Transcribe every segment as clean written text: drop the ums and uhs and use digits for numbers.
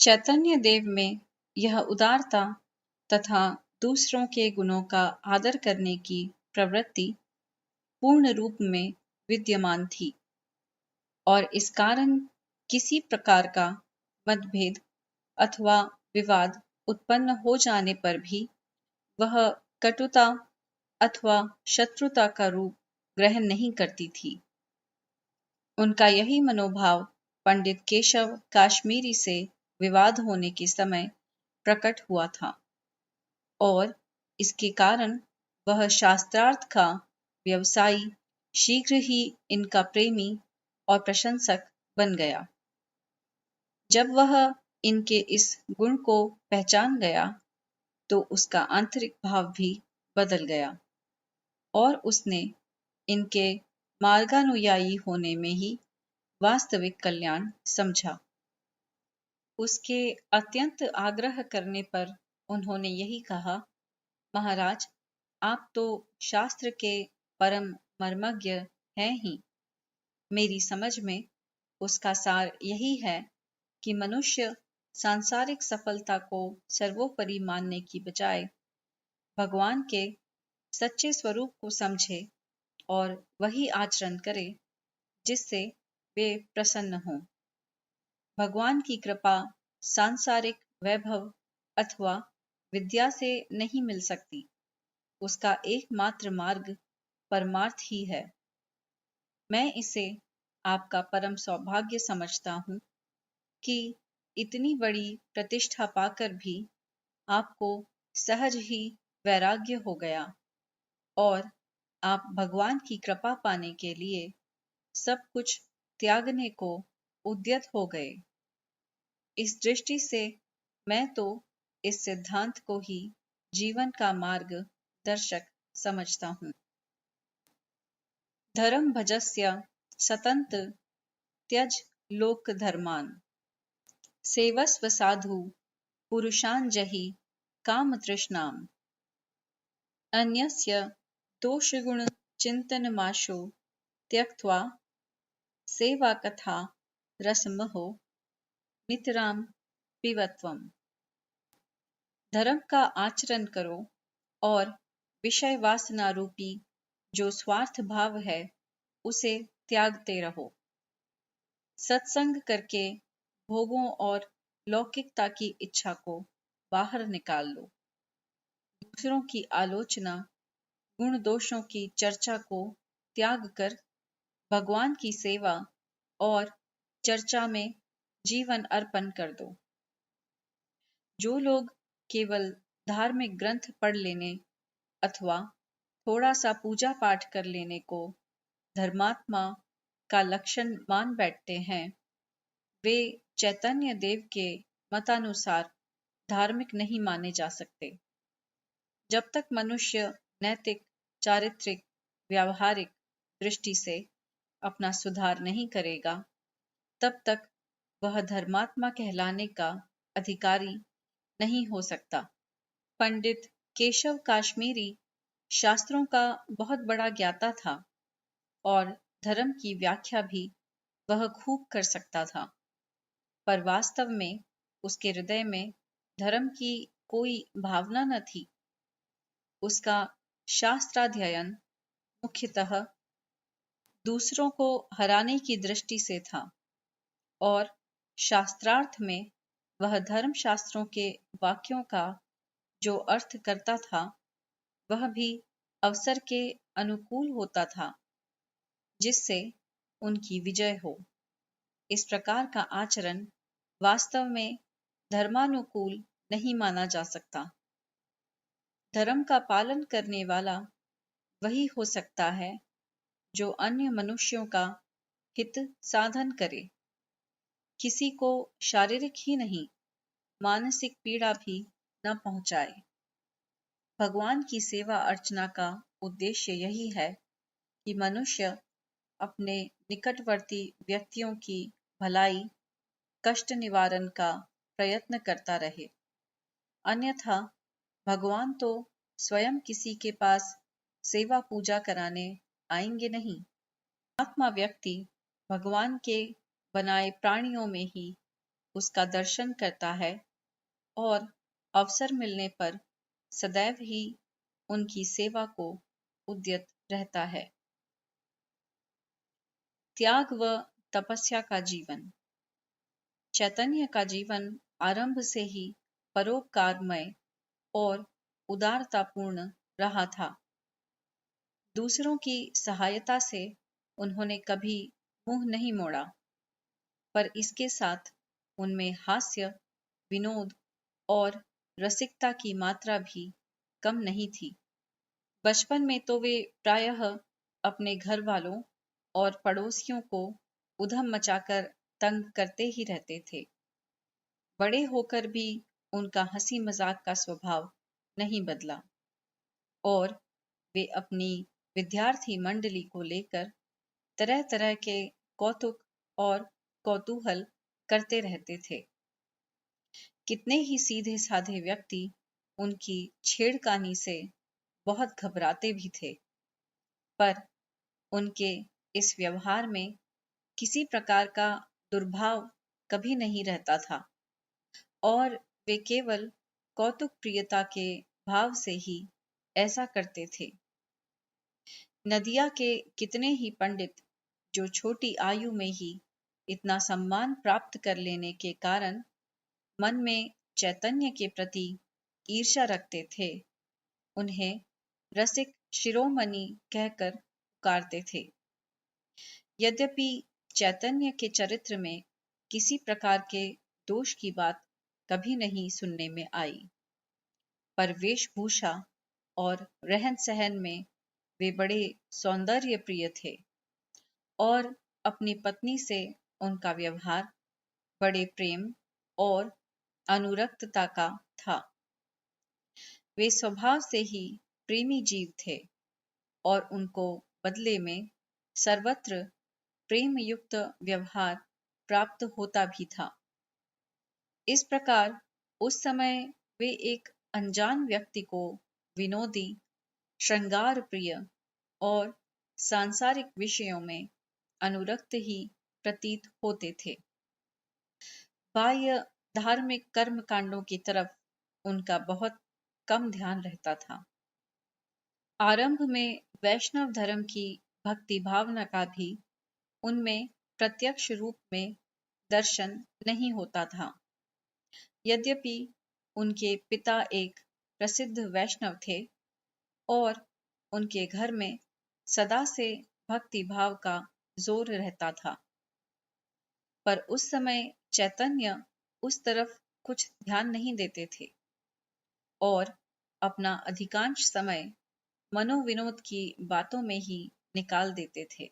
चैतन्य देव में यह उदारता तथा दूसरों के गुणों का आदर करने की प्रवृत्ति पूर्ण रूप में विद्यमान थी और इस कारण किसी प्रकार का मतभेद अथवा विवाद उत्पन्न हो जाने पर भी वह कटुता अथवा शत्रुता का रूप ग्रहण नहीं करती थी। उनका यही मनोभाव पंडित केशव काश्मीरी से विवाद होने के समय प्रकट हुआ था और इसके कारण वह शास्त्रार्थ का व्यवसायी शीघ्र ही इनका प्रेमी और प्रशंसक बन गया। जब वह इनके इस गुण को पहचान गया तो उसका आंतरिक भाव भी बदल गया और उसने इनके मार्गानुयायी होने में ही वास्तविक कल्याण समझा। उसके अत्यंत आग्रह करने पर उन्होंने यही कहा, महाराज, आप तो शास्त्र के परम मर्मज्ञ हैं ही। मेरी समझ में उसका सार यही है कि मनुष्य सांसारिक सफलता को सर्वोपरि मानने की बजाय भगवान के सच्चे स्वरूप को समझे और वही आचरण करे जिससे वे प्रसन्न हों। भगवान की कृपा सांसारिक वैभव अथवा विद्या से नहीं मिल सकती। उसका एकमात्र मार्ग परमार्थ ही है। मैं इसे आपका परम सौभाग्य समझता हूँ कि इतनी बड़ी प्रतिष्ठा पाकर भी आपको सहज ही वैराग्य हो गया और आप भगवान की कृपा पाने के लिए सब कुछ त्यागने को उद्यत हो गए। इस दृष्टि से मैं तो इस सिद्धांत को ही जीवन का मार्ग दर्शक समझता हूँ। धर्म भजस्य सतंत त्यज लोक धर्मान सेवस्व साधु पुरुषान जहि काम तृष्णाम अन्यस्य दोषगुण चिंतनमाशो त्यक्त्वा सेवा कथा रसमहो नितराम पिबत्वम्। धर्म का आचरण करो और विषय वासना रूपी जो स्वार्थ भाव है उसे त्यागते रहो। सत्संग करके भोगों और लौकिकता की इच्छा को बाहर निकाल लो। दूसरों की आलोचना, गुण दोषों की चर्चा को त्याग कर भगवान की सेवा और चर्चा में जीवन अर्पण कर दो। जो लोग केवल धार्मिक ग्रंथ पढ़ लेने अथवा थोड़ा सा पूजा पाठ कर लेने को धर्मात्मा का लक्षण मान बैठते हैं, वे चैतन्य देव के मतानुसार धार्मिक नहीं माने जा सकते। जब तक मनुष्य नैतिक, चारित्रिक, व्यावहारिक दृष्टि से अपना सुधार नहीं करेगा, तब तक वह धर्मात्मा कहलाने का अधिकारी नहीं हो सकता। पंडित केशव काश्मीरी शास्त्रों का बहुत बड़ा ज्ञाता था और धर्म की व्याख्या भी वह खूब कर सकता था, पर वास्तव में उसके हृदय में धर्म की कोई भावना न थी। उसका शास्त्राध्ययन मुख्यतः दूसरों को हराने की दृष्टि से था और शास्त्रार्थ में वह धर्म शास्त्रों के वाक्यों का जो अर्थ करता था वह भी अवसर के अनुकूल होता था जिससे उनकी विजय हो। इस प्रकार का आचरण वास्तव में धर्मानुकूल नहीं माना जा सकता। धर्म का पालन करने वाला वही हो सकता है जो अन्य मनुष्यों का हित साधन करे, किसी को शारीरिक ही नहीं मानसिक पीड़ा भी न पहुंचाए। भगवान की सेवा अर्चना का उद्देश्य यही है कि मनुष्य अपने निकटवर्ती व्यक्तियों की भलाई, कष्ट निवारण का प्रयत्न करता रहे। अन्यथा भगवान तो स्वयं किसी के पास सेवा पूजा कराने आएंगे नहीं। आत्मा व्यक्ति भगवान के बनाए प्राणियों में ही उसका दर्शन करता है और अवसर मिलने पर सदैव ही उनकी सेवा को उद्यत रहता है। त्याग व तपस्या का जीवन। चैतन्य का जीवन आरंभ से ही परोपकारमय और उदारतापूर्ण रहा था। दूसरों की सहायता से उन्होंने कभी मुंह नहीं मोड़ा, पर इसके साथ उनमें हास्य, विनोद और रसिकता की मात्रा भी कम नहीं थी। बचपन में तो वे प्रायः अपने घर वालों और पड़ोसियों को उधम मचाकर तंग करते ही रहते थे। बड़े होकर भी उनका हंसी मजाक का स्वभाव नहीं बदला और वे अपनी विद्यार्थी मंडली को लेकर तरह तरह के कौतुक और कौतूहल करते रहते थे। कितने ही सीधे साधे व्यक्ति उनकी छेड़खानी से बहुत घबराते भी थे, पर उनके इस व्यवहार में किसी प्रकार का दुर्भाव कभी नहीं रहता था और वे केवल कौतुक प्रियता के भाव से ही ऐसा करते थे। नदिया के कितने ही पंडित जो छोटी आयु में ही इतना सम्मान प्राप्त कर लेने के कारण मन में चैतन्य के प्रति ईर्ष्या रखते थे, उन्हें रसिक शिरोमणि कहकर पुकारते थे। यद्यपि चैतन्य के चरित्र में किसी प्रकार के दोष की बात कभी नहीं सुनने में आई, पर वेशभूषा और रहन सहन में वे बड़े सौंदर्य प्रिय थे और अपनी पत्नी से उनका व्यवहार बड़े प्रेम और अनुरक्तता का था। वे स्वभाव से ही प्रेमी जीव थे और उनको बदले में सर्वत्र प्रेम युक्त व्यवहार प्राप्त होता भी था। इस प्रकार उस समय वे एक अनजान व्यक्ति को विनोदी, श्रृंगार प्रिय और सांसारिक विषयों में अनुरक्त ही प्रतीत होते थे। बाह्य धार्मिक कर्म कांडों की तरफ उनका बहुत कम ध्यान रहता था। आरंभ में वैष्णव धर्म की भक्ति भावना का भी उनमें प्रत्यक्ष रूप में दर्शन नहीं होता था। यद्यपि उनके पिता एक प्रसिद्ध वैष्णव थे और उनके घर में सदा से भक्ति भाव का जोर रहता था, पर उस समय चैतन्य उस तरफ कुछ ध्यान नहीं देते थे और अपना अधिकांश समय मनोविनोद की बातों में ही निकाल देते थे।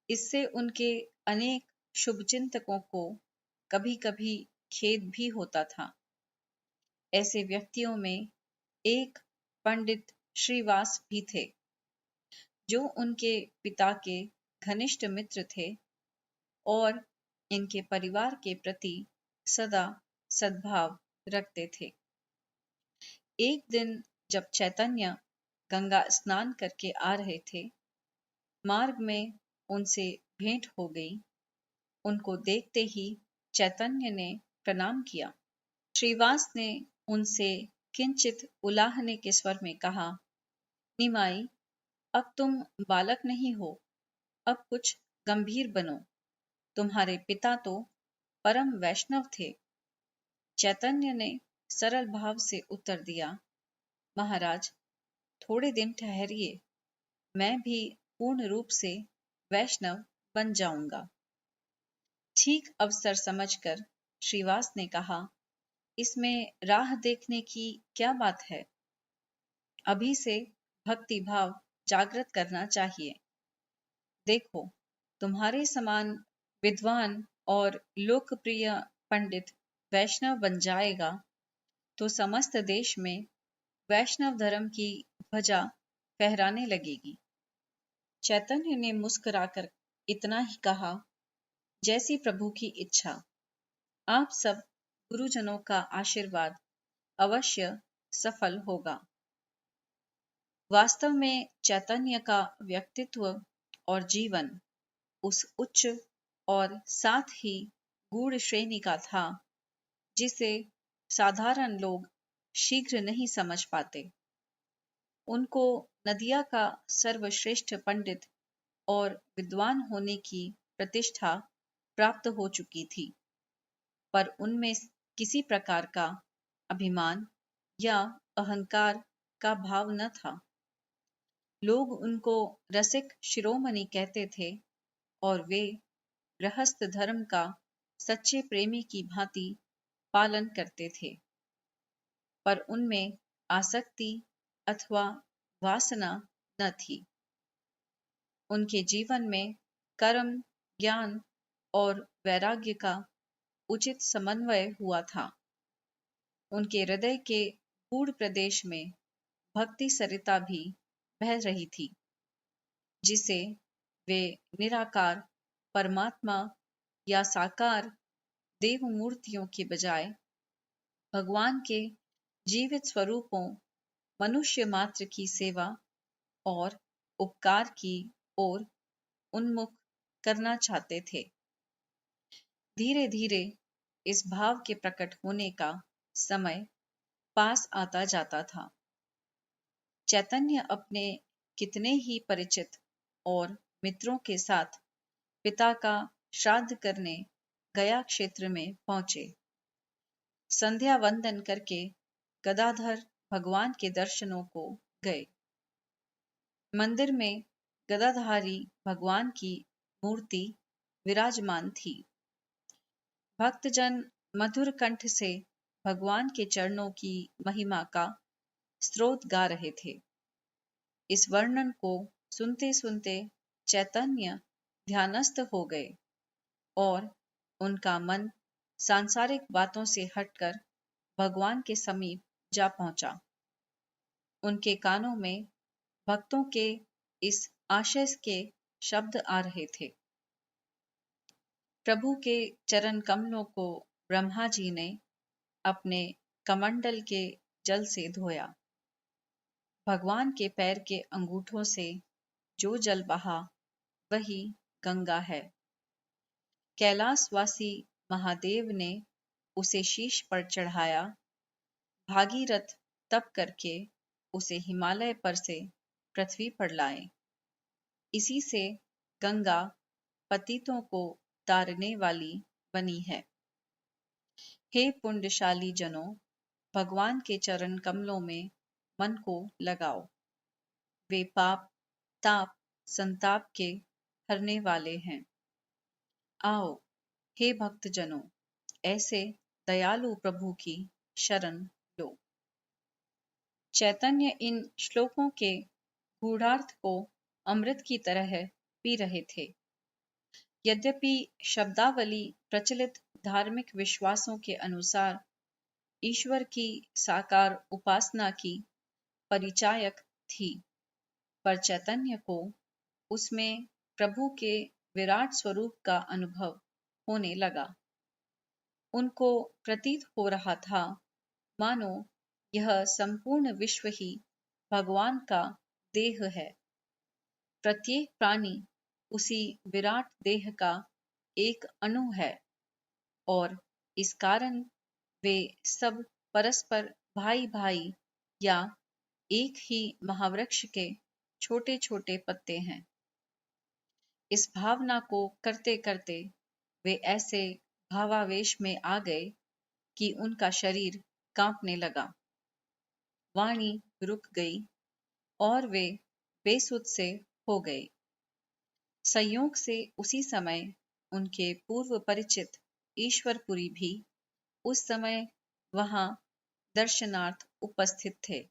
इससे उनके अनेक शुभचिंतकों को कभी-कभी खेद भी होता था। ऐसे व्यक्तियों में एक पंडित श्रीवास भी थे, जो उनके पिता के घनिष्ठ मित्र थे और इनके परिवार के प्रति सदा सद्भाव रखते थे। एक दिन जब चैतन्य गंगा स्नान करके आ रहे थे, मार्ग में उनसे भेंट हो गई। उनको देखते ही चैतन्य ने प्रणाम किया। श्रीवास ने उनसे किंचित उलाहने के स्वर में कहा, निमाई, अब तुम बालक नहीं हो, अब कुछ गंभीर बनो। तुम्हारे पिता तो परम वैष्णव थे। चैतन्य ने सरल भाव से उत्तर दिया, महाराज, थोड़े दिन ठहरिए, मैं भी पूर्ण रूप से वैष्णव बन जाऊंगा। ठीक अवसर समझकर श्रीवास ने कहा, इसमें राह देखने की क्या बात है? अभी से भक्ति भाव जागृत करना चाहिए। देखो, तुम्हारे समान विद्वान और लोकप्रिय पंडित वैष्णव बन जाएगा तो समस्त देश में वैष्णव धर्म की ध्वजा फहराने लगेगी। चैतन्य ने मुस्कुराकर इतना ही कहा, जैसी प्रभु की इच्छा। आप सब गुरुजनों का आशीर्वाद अवश्य सफल होगा। वास्तव में चैतन्य का व्यक्तित्व और जीवन उस उच्च और साथ ही गूढ़ श्रेणी का था, जिसे साधारण लोग शीघ्र नहीं समझ पाते। उनको नदिया का सर्वश्रेष्ठ पंडित और विद्वान होने की प्रतिष्ठा प्राप्त हो चुकी थी, पर उनमें किसी प्रकार का अभिमान या अहंकार का भाव न था। लोग उनको रसिक शिरोमणि कहते थे और वे गृहस्थ धर्म का सच्चे प्रेमी की भांति पालन करते थे, पर उनमें आसक्ति अथवा वासना न थी। उनके जीवन में कर्म, ज्ञान और वैराग्य का उचित समन्वय हुआ था। उनके हृदय के गूढ़ प्रदेश में भक्ति सरिता भी बह रही थी, जिसे वे निराकार परमात्मा या साकार देव मूर्तियों के बजाय भगवान के जीवित स्वरूपों मनुष्य मात्र की सेवा और उपकार की ओर उन्मुख करना चाहते थे। धीरे धीरे इस भाव के प्रकट होने का समय पास आता जाता था। चैतन्य अपने कितने ही परिचित और मित्रों के साथ पिता का श्राद्ध करने गया क्षेत्र में पहुंचे। संध्या वंदन करके गदाधर भगवान के दर्शनों को गए। मंदिर में गदाधारी भगवान की मूर्ति विराजमान थी। भक्तजन मधुर कंठ से भगवान के चरणों की महिमा का स्तोत्र गा रहे थे। इस वर्णन को सुनते सुनते चैतन्य ध्यानस्थ हो गए और उनका मन सांसारिक बातों से हटकर भगवान के समीप जा पहुंचा। उनके कानों में भक्तों के इस आशय के शब्द आ रहे थे। प्रभु के चरण कमलों को ब्रह्मा जी ने अपने कमंडल के जल से धोया। भगवान के पैर के अंगूठों से जो जल बहा वही गंगा है। कैलाशवासी महादेव ने उसे शीश पर चढ़ाया। भागीरथ तप करके उसे हिमालय पर से पृथ्वी पर लाए। इसी से गंगा पतितों को तारने वाली बनी है। हे पुण्यशाली जनों, भगवान के चरण कमलों में मन को लगाओ। वे पाप, ताप, संताप के हरने वाले हैं। आओ हे भक्तजनों, ऐसे दयालु प्रभु की शरण लो। चैतन्य इन श्लोकों के गूढ़ार्थ को अमृत की तरह पी रहे थे। यद्यपि शब्दावली प्रचलित धार्मिक विश्वासों के अनुसार ईश्वर की साकार उपासना की परिचायक थी, पर चैतन्य को उसमें प्रभु के विराट स्वरूप का अनुभव होने लगा। उनको प्रतीत हो रहा था मानो यह संपूर्ण विश्व ही भगवान का देह है। प्रत्येक प्राणी उसी विराट देह का एक अणु है और इस कारण वे सब परस्पर भाई भाई या एक ही महावृक्ष के छोटे छोटे पत्ते हैं। इस भावना को करते करते वे ऐसे भावावेश में आ गए कि उनका शरीर कांपने लगा। वाणी रुक गई और वे बेसुध से हो गए। संयोग से उसी समय उनके पूर्व परिचित ईश्वरपुरी भी उस समय वहां दर्शनार्थ उपस्थित थे।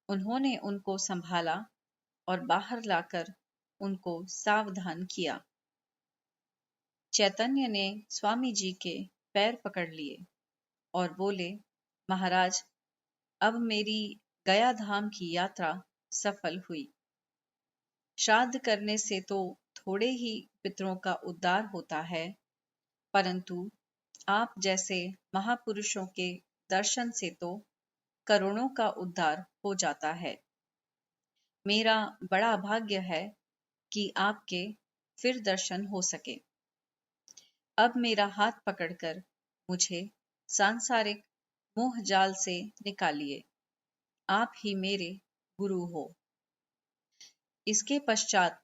उन्होंने उनको संभाला और बाहर लाकर उनको सावधान किया। चैतन्य ने स्वामी जी के पैर पकड़ लिए और बोले, महाराज, अब मेरी गया धाम की यात्रा सफल हुई। श्राद्ध करने से तो थोड़े ही पितरों का उद्धार होता है, परंतु आप जैसे महापुरुषों के दर्शन से तो करोड़ों का उद्धार हो जाता है। मेरा बड़ा भाग्य है कि आपके फिर दर्शन हो सके। अब मेरा हाथ पकड़कर मुझे सांसारिक मोह जाल से निकालिए। आप ही मेरे गुरु हो। इसके पश्चात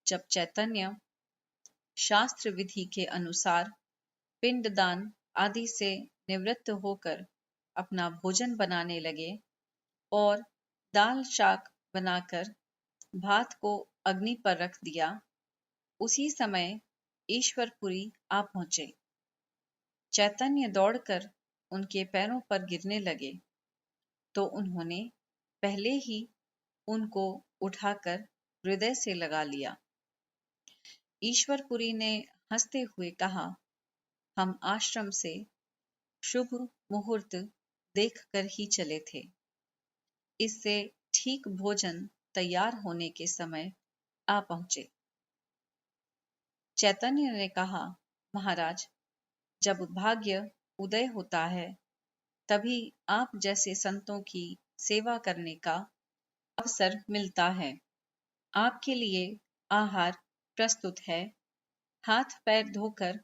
जब चैतन्य शास्त्र विधि के अनुसार पिंडदान आदि से निवृत्त होकर अपना भोजन बनाने लगे और दाल शाक बनाकर भात को अग्नि पर रख दिया, उसी समय ईश्वरपुरी आ पहुंचे। चैतन्य दौड़कर उनके पैरों पर गिरने लगे तो उन्होंने पहले ही उनको उठाकर हृदय से लगा लिया। ईश्वरपुरी ने हंसते हुए कहा, हम आश्रम से शुभ मुहूर्त देखकर ही चले थे। इससे ठीक भोजन तैयार होने के समय आ पहुंचे। चैतन्य ने कहा, महाराज, जब भाग्य उदय होता है तभी आप जैसे संतों की सेवा करने का अवसर मिलता है। आपके लिए आहार प्रस्तुत है, हाथ पैर धोकर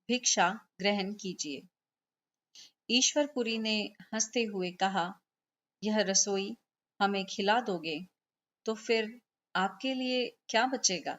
भिक्षा ग्रहण कीजिए। ईश्वरपुरी ने हंसते हुए कहा, यह रसोई हमें खिला दोगे तो फिर आपके लिए क्या बचेगा?